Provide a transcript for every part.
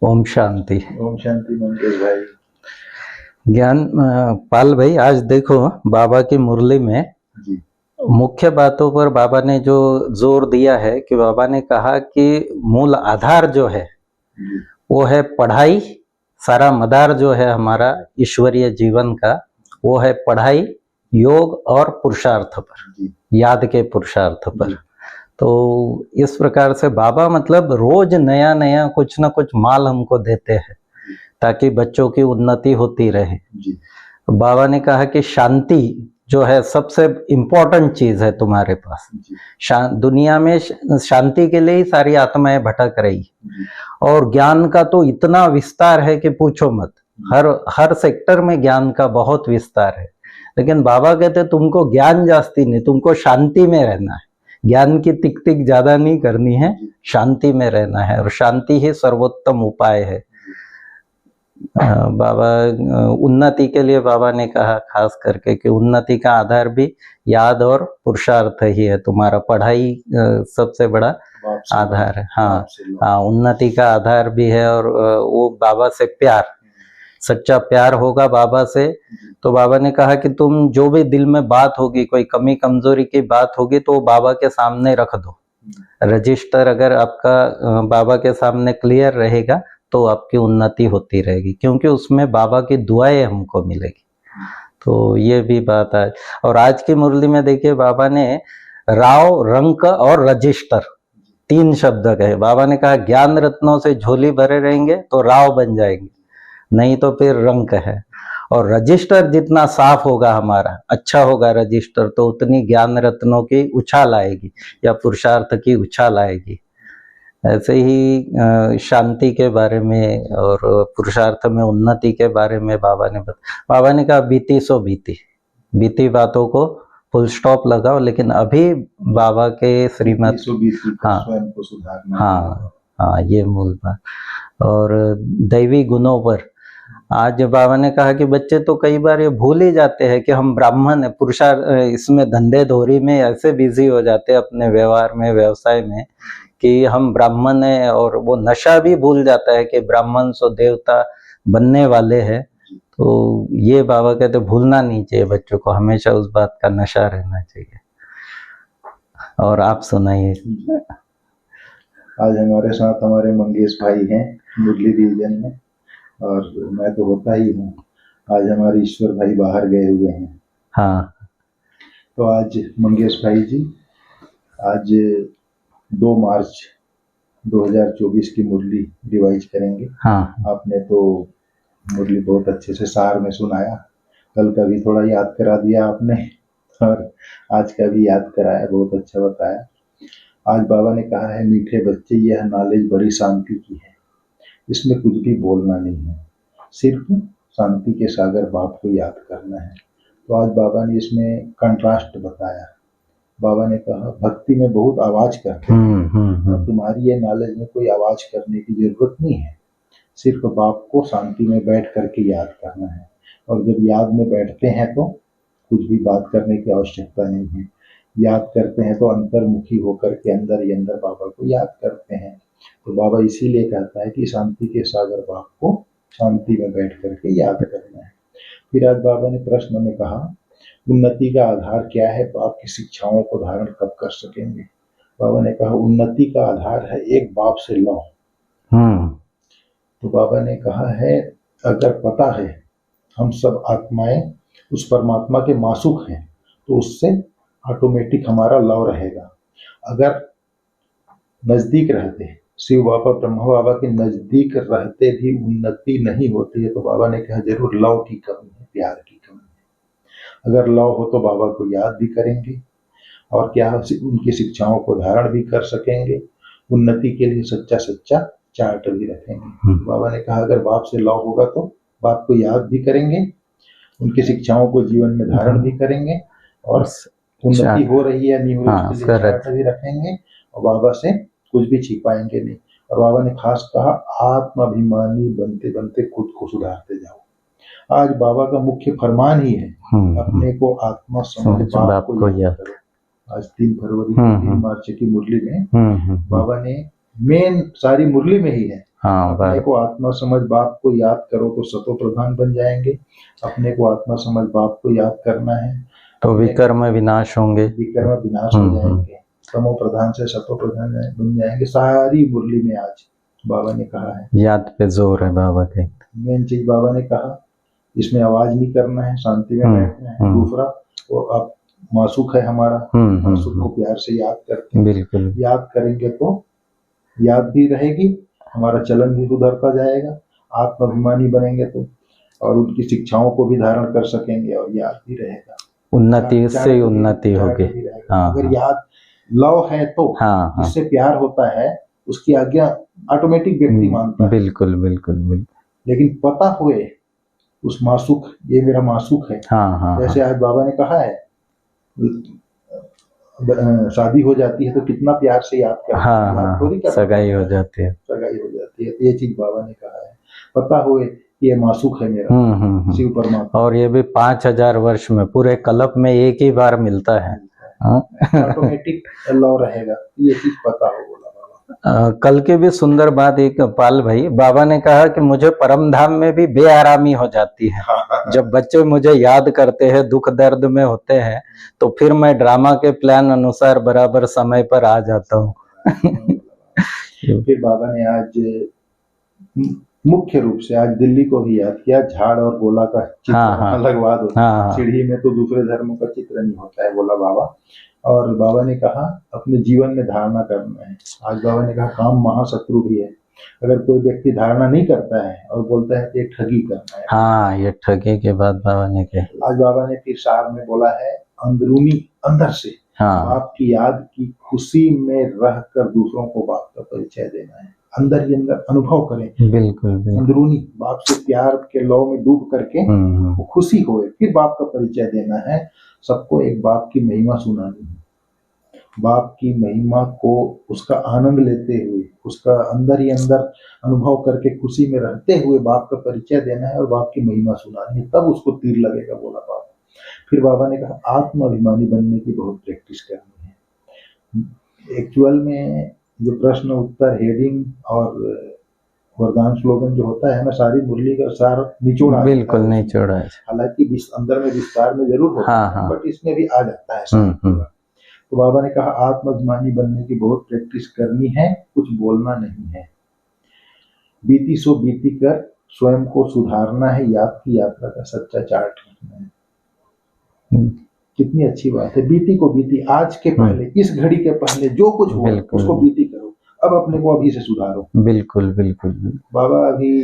ओम शांति। ओम शांति मंगेश भाई। ज्ञान पाल भाई, आज देखो बाबा की मुरली में जी मुख्य बातों पर बाबा ने जो जोर दिया है कि बाबा ने कहा कि मूल आधार जो है जी वो है पढ़ाई। सारा मदार जो है हमारा ईश्वरीय जीवन का वो है पढ़ाई, योग और पुरुषार्थ पर, जी याद के पुरुषार्थ पर। तो इस प्रकार से बाबा मतलब रोज नया नया कुछ ना कुछ माल हमको देते हैं ताकि बच्चों की उन्नति होती रहे। जी बाबा ने कहा कि शांति जो है सबसे इम्पोर्टेंट चीज है तुम्हारे पास। जी दुनिया में शांति के लिए ही सारी आत्माएं भटक रही जी और ज्ञान का तो इतना विस्तार है कि पूछो मत। हर सेक्टर में ज्ञान का बहुत विस्तार है, लेकिन बाबा कहते तुमको ज्ञान जास्ती नहीं, तुमको शांति में रहना है। ज्ञान की तिक तिक ज्यादा नहीं करनी है, शांति में रहना है और शांति ही सर्वोत्तम उपाय है। बाबा उन्नति के लिए बाबा ने कहा खास करके कि उन्नति का आधार भी याद और पुरुषार्थ ही है। तुम्हारा पढ़ाई सबसे बड़ा आधार है। हाँ हाँ, उन्नति का आधार भी है और वो बाबा से प्यार, सच्चा प्यार होगा बाबा से। तो बाबा ने कहा कि तुम जो भी दिल में बात होगी, कोई कमी कमजोरी की बात होगी तो बाबा के सामने रख दो। रजिस्टर अगर आपका बाबा के सामने क्लियर रहेगा तो आपकी उन्नति होती रहेगी, क्योंकि उसमें बाबा की दुआएं हमको मिलेगी। तो ये भी बात है। और आज की मुरली में देखिए बाबा ने राव, रंक और रजिस्टर 3 शब्द कहे। बाबा ने कहा ज्ञान रत्नों से झोली भरे रहेंगे तो राव बन जाएंगे, नहीं तो फिर रंक है। और रजिस्टर जितना साफ होगा हमारा, अच्छा होगा रजिस्टर, तो उतनी ज्ञान रत्नों की उछाल आएगी या पुरुषार्थ की उछाल आएगी। ऐसे ही शांति के बारे में और पुरुषार्थ में उन्नति के बारे में बाबा ने बाबा ने कहा बीती सो बीती, बीती बातों को फुल स्टॉप लगाओ। लेकिन अभी बाबा के श्रीमत, हाँ हाँ हाँ, ये मूल बात। और दैवी गुणों पर आज बाबा ने कहा कि बच्चे तो कई बार ये भूल ही जाते हैं कि हम ब्राह्मण है। पुरुषार्थ इसमें धंधे धोरी में ऐसे बिजी हो जाते हैं अपने व्यवहार में, व्यवसाय में, कि हम ब्राह्मण है और वो नशा भी भूल जाता है कि ब्राह्मण सो देवता बनने वाले हैं। तो ये बाबा कहते भूलना नहीं चाहिए बच्चों को, हमेशा उस बात का नशा रहना चाहिए। और आप सुनाइए। आज हमारे साथ हमारे मंगेश भाई हैं मुरली डिवीजन में, और मैं तो होता ही हूँ। आज हमारे ईश्वर भाई बाहर गए हुए हैं। हाँ, तो आज मंगेश भाई जी, आज 2 मार्च 2024 की मुरली रिवाइज करेंगे। हाँ, आपने तो मुरली बहुत अच्छे से सार में सुनाया, कल का भी थोड़ा याद करा दिया आपने और आज का भी याद कराया, बहुत अच्छा बताया। आज बाबा ने कहा है मीठे बच्चे, यह नॉलेज बड़ी शांति की है, इसमें कुछ भी बोलना नहीं है, सिर्फ शांति के सागर बाप को याद करना है। तो आज बाबा ने इसमें कंट्रास्ट बताया। बाबा ने कहा भक्ति में बहुत आवाज करते हैं और तुम्हारी ये नॉलेज में कोई आवाज करने की जरूरत नहीं है, सिर्फ बाप को शांति में बैठ करके याद करना है। और जब याद में बैठते हैं तो कुछ भी बात करने की आवश्यकता नहीं है। याद करते हैं तो अंतर्मुखी होकर के अंदर ही अंदर बाबा को याद करते हैं। तो बाबा इसीलिए कहता है कि शांति के सागर बाप को शांति में बैठ करके याद करना है। फिर आज बाबा ने प्रश्न में कहा उन्नति का आधार क्या है, बाप की शिक्षाओं को धारण कब कर सकेंगे। बाबा ने कहा उन्नति का आधार है एक बाप से लौ। तो बाबा ने कहा है अगर पता है हम सब आत्माएं उस परमात्मा के मासूक हैं तो उससे ऑटोमेटिक हमारा लव रहेगा। अगर नजदीक रहते, शिव बाबा ब्रह्मा बाबा के नजदीक रहते भी उन्नति नहीं होती है तो बाबा ने कहा जरूर लव की कमी है, प्यार की कमी है। अगर लव हो तो बाबा को याद भी करेंगे और क्या उनकी शिक्षाओं को धारण भी कर सकेंगे। उन्नति के लिए सच्चा सच्चा चार्ट भी रखेंगे। बाबा ने कहा अगर बाप से लव होगा तो बाप को याद भी करेंगे, उनकी शिक्षाओं को जीवन में धारण भी करेंगे और उन्नति हो रही है नहीं हो रही इसके लिए चार्ट भी रखेंगे और बाबा से कुछ भी छिपाएंगे नहीं। और बाबा ने खास कहा आत्माभिमानी बनते बनते खुद को सुधारते जाओ। आज बाबा का मुख्य फरमान ही है अपने को आत्मा समझ बाप को याद करो। आज 3 फरवरी 3 मार्च की मुरली में बाबा ने मेन सारी मुरली में ही है हाँ अपने को आत्मा समझ बाप को याद करो तो सतो प्रधान बन जाएंगे। अपने को आत्मा समझ बाप को याद करना है तो विकर्म विनाश होंगे, विकर्म विनाश हो जाएंगे, तमो प्रधान से सतो प्रधान बन जाएंगे। सारी मुरली में आज बाबा ने कहा है, याद पे जोर है बाबा के। मेन चीज बाबा ने कहा, इसमें आवाज नहीं करना है, शांति में बैठना है। दूसरा वो आप मासूक है हमारा, मासूक को प्यार से याद करते हैं। बिल्कुल याद करेंगे तो याद भी रहेगी, हमारा चलन भी सुधरता जाएगा, आत्माभिमानी बनेंगे तो, और उनकी शिक्षाओं को भी धारण कर सकेंगे और याद भी रहेगा। उन्नति से उन्नति होगी। अगर याद लव है तो जिससे प्यार होता है उसकी आज्ञा ऑटोमेटिक व्यक्ति मानता है। बिल्कुल बिल्कुल बिल्कुल। लेकिन पता हुए उस मासूक, ये मेरा मासूक है। जैसे आज बाबा ने कहा है, शादी हो जाती है तो कितना प्यार से याद करते हैं, सगाई हो जाती है, सगाई हो जाती है। तो ये चीज बाबा ने कहा है, पता हुए ये मासूक है मेरा शिव परमात्मा। और ये भी 5000 वर्ष में पूरे कल्प में एक ही बार मिलता है, ऑटोमेटिक लव रहेगा, ये चीज पता हो। बोला बाबा कल के भी सुंदर बात एक पाल भाई, बाबा ने कहा कि मुझे परम धाम में भी बेआरामी हो जाती है। जब बच्चे मुझे याद करते हैं, दुख दर्द में होते हैं, तो फिर मैं ड्रामा के प्लान अनुसार बराबर समय पर आ जाता हूँ। फिर बाबा ने आज मुख्य रूप से आज दिल्ली को भी याद किया। झाड़ और गोला का चित्र लगवा दो, सीढ़ी में तो दूसरे धर्मों का चित्र नहीं होता है, बोला बाबा। और बाबा ने कहा अपने जीवन में धारणा करना है। आज बाबा ने कहा काम महाशत्रु भी है। अगर कोई व्यक्ति धारणा नहीं करता है और बोलता है कि ठगी करना है, ये ठगी के बाद बाबा ने कहा, आज बाबा ने फिर सार में बोला है, अंदरूनी अंदर से बाप की याद की खुशी में रहकर दूसरों को बाप का परिचय देना है। अंदर ही अंदर अनुभव करें, बिल्कुल अंदरूनी बाप से प्यार के लौ में डूब करके वो खुशी होए, फिर बाप का परिचय देना है। सबको एक बाप की महिमा सुनानी है, बाप की महिमा को उसका आनंद लेते हुए, उसका अंदर ही अंदर अनुभव करके खुशी में रहते हुए बाप का परिचय देना है और बाप की महिमा सुनानी है, तब उसको तीर लगेगा, बोला बाबा। फिर बाबा ने कहा आत्माभिमानी बनने की बहुत प्रैक्टिस करनी है। एक्चुअल में जो प्रश्न उत्तर हेडिंग और वरदान स्लोगन जो होता है ना, सारी मुरली का सार निचोड़ा, बिल्कुल निचोड़ा है। हालांकि अंदर में विस्तार में जरूर होता है, बट इसमें भी आ जाता है। तो बाबा ने कहा आत्माभिमानी बनने की बहुत प्रैक्टिस करनी है, कुछ बोलना नहीं है, बीती सो बीती कर स्वयं को सुधारना है, याद की यात्रा का सच्चा चार्ट रखना है। कितनी अच्छी बात है, बीती को बीती, आज के पहले, इस घड़ी के पहले जो कुछ हो उसको बीती करो, अब अपने को अभी से सुधारो। बिल्कुल बिल्कुल। बाबा अभी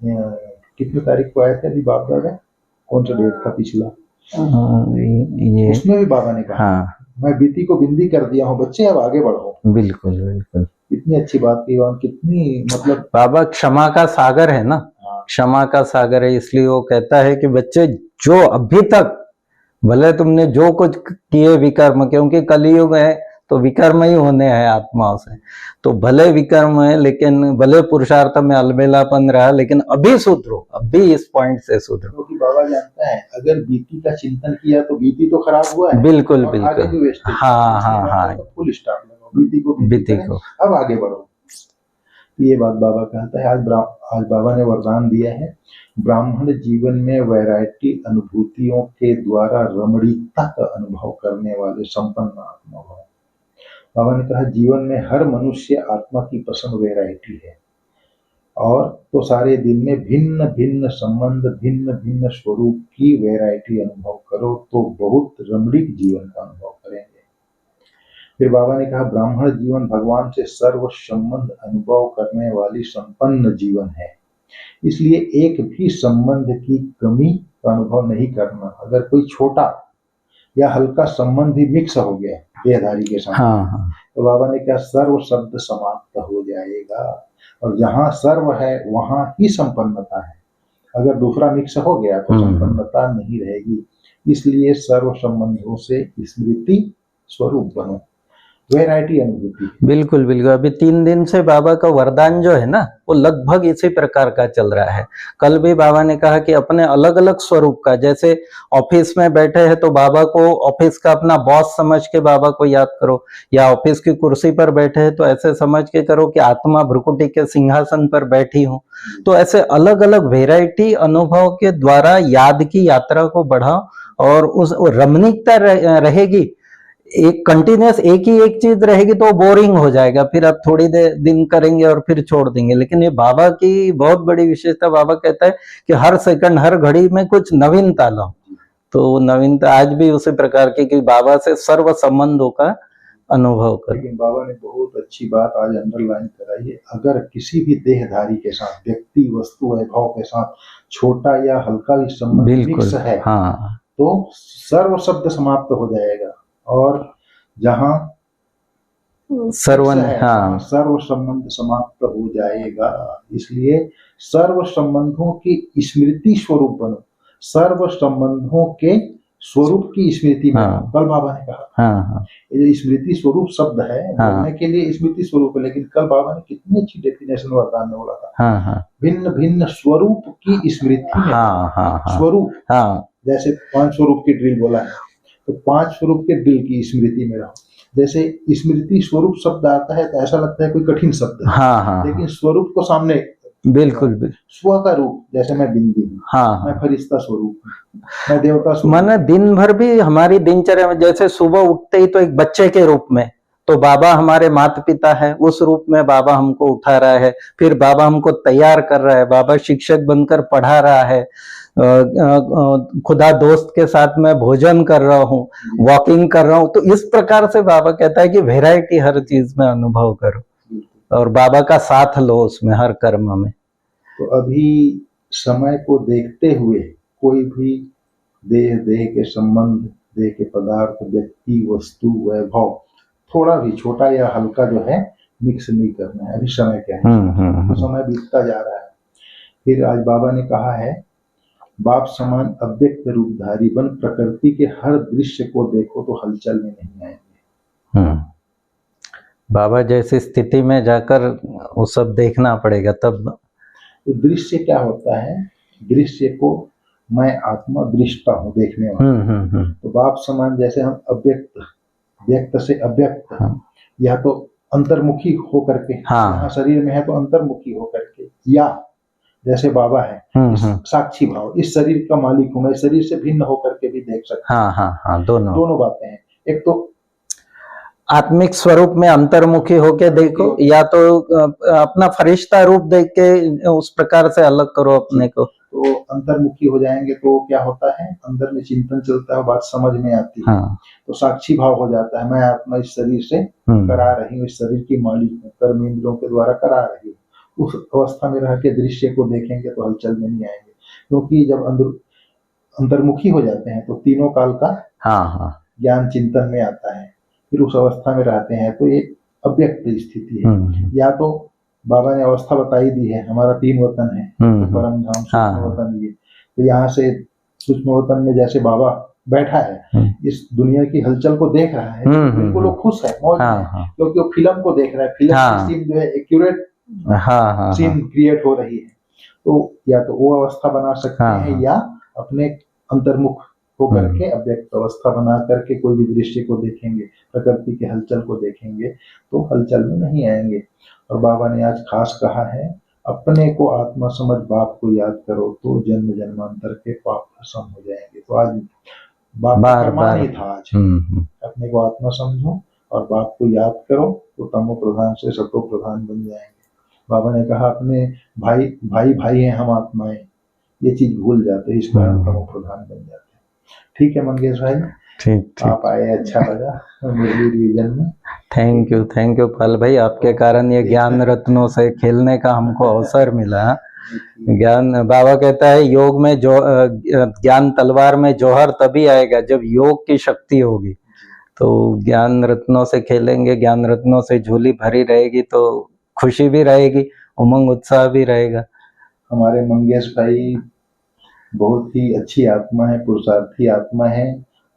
कितनी तारीख को आए थे अभी बाप दादा, कौन सा डेट था पिछला, उसमें भी बाबा ने कहा मैं बीती को बिंदी कर दिया हूँ बच्चे, अब आगे बढ़ो। बिल्कुल बिल्कुल। कितनी अच्छी बात की, कितनी मतलब बाबा क्षमा का सागर है ना, क्षमा का सागर है। इसलिए वो कहता है कि बच्चे जो अभी तक भले तुमने जो कुछ किए विकर्म, क्योंकि कलयुग है तो विकर्म ही होने हैं आत्माओं से, तो भले विकर्म है, लेकिन भले पुरुषार्थ में अलबेलापन रहा, लेकिन अभी सुधरो, अभी इस पॉइंट से सुधरो। क्योंकि बाबा जानता है अगर बीती का चिंतन किया तो बीती तो खराब हुआ है, बिल्कुल बिल्कुल। हाँ फुल स्टॉप लगाओ, बीती को अब आगे बढ़ो। ये बात बाबा कहता है। आज बाबा ने वरदान दिया है, ब्राह्मण जीवन में वैरायटी अनुभूतियों के द्वारा रमणीकता का अनुभव करने वाले संपन्न आत्मा हो। बाबा ने कहा जीवन में हर मनुष्य आत्मा की पसंद वैरायटी है, और तो सारे दिन में भिन्न भिन्न संबंध, भिन्न भिन्न स्वरूप की वैरायटी अनुभव करो तो बहुत रमणीक जीवन का अनुभव करेंगे। फिर बाबा ने कहा ब्राह्मण जीवन भगवान से सर्व संबंध अनुभव करने वाली संपन्न जीवन है, इसलिए एक भी संबंध की कमी का अनुभव नहीं करना। अगर कोई छोटा या हल्का संबंध भी मिक्स हो गया देहधारी के साथ, तो बाबा ने कहा सर्व शब्द समाप्त हो जाएगा, और जहाँ सर्व है वहां ही संपन्नता है। अगर दूसरा मिक्स हो गया तो संपन्नता नहीं रहेगी। इसलिए सर्व संबंधों से स्मृति स्वरूप बनो। वैरायटी अनुभूति है। बिल्कुल बिल्कुल। अभी 3 दिन से बाबा का वरदान जो है ना, वो लगभग इसी प्रकार का चल रहा है। कल भी बाबा ने कहा कि अपने अलग अलग स्वरूप का, जैसे ऑफिस में बैठे हैं तो बाबा को ऑफिस का अपना बॉस समझ के बाबा को याद करो, या ऑफिस की कुर्सी पर बैठे हैं तो ऐसे समझ के करो कि आत्मा भ्रुकुटी के सिंहासन पर बैठी हूँ। तो ऐसे अलग अलग वेराइटी अनुभव के द्वारा याद की यात्रा को बढ़ाओ, और उस रमणीकता रहेगी। एक कंटिन्यूस एक ही एक चीज रहेगी तो बोरिंग हो जाएगा, फिर आप थोड़ी देर दिन करेंगे और फिर छोड़ देंगे। लेकिन ये बाबा की बहुत बड़ी विशेषता, बाबा कहता है कि हर सेकंड हर घड़ी में कुछ नवीनता लाओ। तो नवीनता आज भी उसी प्रकार की कि बाबा से सर्व संबंधों का अनुभव करो। लेकिन बाबा ने बहुत अच्छी बात आज अंडरलाइन कराई है, अगर किसी भी देहधारी के साथ, व्यक्ति वस्तु वैभव के साथ छोटा या हल्का भी संबंध मिक्स है, हाँ, तो सर्व शब्द समाप्त हो जाएगा, और जहां सर्वन, हाँ, सर्व संबंध समाप्त हो जाएगा। इसलिए सर्व संबंधों की स्मृति स्वरूप बनो, सर्व संबंधों के स्वरूप की स्मृति में। हाँ, कल बाबा ने कहा, हाँ, हाँ, ये स्मृति स्वरूप शब्द है, हाँ, बोलने के लिए स्मृति स्वरूप है, लेकिन कल बाबा ने कितनी अच्छी डेफिनेशन वरदान में बोला था, हाँ, हाँ, भिन्न भिन्न स्वरूप की स्मृति में। हाँ, हाँ, स्वरूप, हाँ, जैसे 5 स्वरूप की ड्रिल बोला है, तो 5 स्वरूप के ड्रिल की स्मृति में रहो। जैसे स्मृति स्वरूप शब्द आता है तो ऐसा लगता है कोई कठिन शब्द है, हाँ, हाँ, लेकिन स्वरूप को सामने, बिल्कुल बिल्कुल, स्व का रूप, जैसे मैं बिंदी हूँ, हाँ, मैं फरिश्ता स्वरूप हूँ, मैं देवता स्वरूप। माने दिन भर भी हमारी दिनचर्या में, जैसे सुबह उठते ही तो एक बच्चे के रूप में, तो बाबा हमारे माता पिता है, उस रूप में बाबा हमको उठा रहा है, फिर बाबा हमको तैयार कर रहा है, बाबा शिक्षक बनकर पढ़ा रहा है, खुदा दोस्त के साथ मैं भोजन कर रहा हूँ, वॉकिंग कर रहा हूँ। तो इस प्रकार से बाबा कहता है कि वैरायटी हर चीज में अनुभव करो, और बाबा का साथ लो उसमें हर कर्म में। तो अभी समय को देखते हुए कोई भी देह के संबंध, देह के पदार्थ, व्यक्ति, वस्तु, वैभव थोड़ा भी छोटा या हल्का जो है मिक्स नहीं करना है। अभी समय क्या है, तो समय बीतता जा रहा है। फिर आज बाबा ने कहा है, बाप समान अव्यक्त रूपधारी बन प्रकृति के हर दृश्य को देखो तो हलचल में नहीं आएंगे। बाबा जैसी स्थिति में जाकर वो सब देखना पड़ेगा तब। तो दृश्य क्या होता है, दृश्य को मैं आत्मा दृष्टा हूँ, देखने वाला। तो बाप समान जैसे हम अव्यक्त, व्यक्त से अव्यक्त, या तो अंतर्मुखी होकर के, यहाँ शरीर में है तो अंतर्मुखी होकर के, या जैसे बाबा है साक्षी भाव, इस शरीर का मालिक हूँ मैं, शरीर से भिन्न होकर के भी देख सकते हैं। दोनों बातें हैं। एक तो आत्मिक स्वरूप में अंतर्मुखी होके देखो, या तो अपना फरिश्ता रूप देख के उस प्रकार से अलग करो अपने को। तो अंतर्मुखी हो जाएंगे तो क्या होता है, अंदर में चिंतन चलता है, बात समझ में आती है। तो साक्षी भाव हो जाता है, मैं आत्मा इस शरीर से करा रही हूँ, इस शरीर की मालिक हूँ, कर्म इंद्रियों के द्वारा करा रही हूँ। उस अवस्था में रह के दृश्य को देखेंगे तो हलचल में नहीं आएंगे, क्योंकि जब अंतर्मुखी हो जाते हैं तो तीनों काल का ज्ञान चिंतन में आता है। फिर उस अवस्था में रहते हैं तो ये अव्यक्त स्थिति है। या तो बाबा ने अवस्था बताई दी है, हमारा 3 वतन है, परम धाम, सूक्ष्म वतन, ये तो यहाँ से सूक्ष्म वतन में जैसे बाबा बैठा है, इस दुनिया की हलचल को देख रहा है, बिल्कुल वो खुश है, मौज में, क्योंकि वो फिल्म को देख रहा है, फिल्म की सीन जो है एक्यूरेट सीन क्रिएट हो रही है। तो या तो वो अवस्था बना सकते हैं, या अपने अंतर्मुख होकर के अव्यक्त अवस्था बना करके कोई भी दृश्य को देखेंगे, प्रकृति के हलचल को देखेंगे तो हलचल में नहीं आएंगे। और बाबा ने आज खास कहा है, अपने को आत्मा समझ बाप को याद करो तो जन्म जन्मांतर के पाप खत्म हो जाएंगे। तो आज बाप का फरमान ही था, आज अपने को आत्मा समझो और बाप को याद करो तो तमो प्रधान से सतो प्रधान बन जाएंगे। बाबा ने कहा, अपने भाई हैं हम आत्माएं, ये चीज भूल जाते हैं, इस कारण तमो प्रधान बन जाते हैं। ठीक है मंगेश भाई, ठीक आप आए, अच्छा लगा मुरली रिवीजन में। थैंक यू पाल भाई, आपके कारण ये ज्ञान रत्नों से खेलने का हमको अवसर मिला। ज्ञान, बाबा कहता है योग में जो ज्ञान तलवार में जौहर तभी आएगा जब योग की शक्ति होगी। तो ज्ञान रत्नों से खेलेंगे, ज्ञान रत्नों से झोली भरी रहेगी तो खुशी भी रहेगी, उमंग उत्साह भी रहेगा। हमारे मंगेश भाई बहुत ही अच्छी आत्मा है, पुरुषार्थी आत्मा है,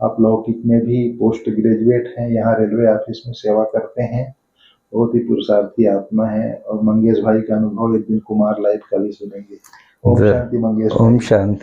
आप लौकिक में भी पोस्ट ग्रेजुएट हैं, यहाँ रेलवे ऑफिस में सेवा करते हैं, बहुत ही पुरुषार्थी आत्मा है। और मंगेश भाई का अनुभव एक दिन कुमार लाइव का भी सुनेंगे। ओम शांति मंगेश भाई। ओम शांति।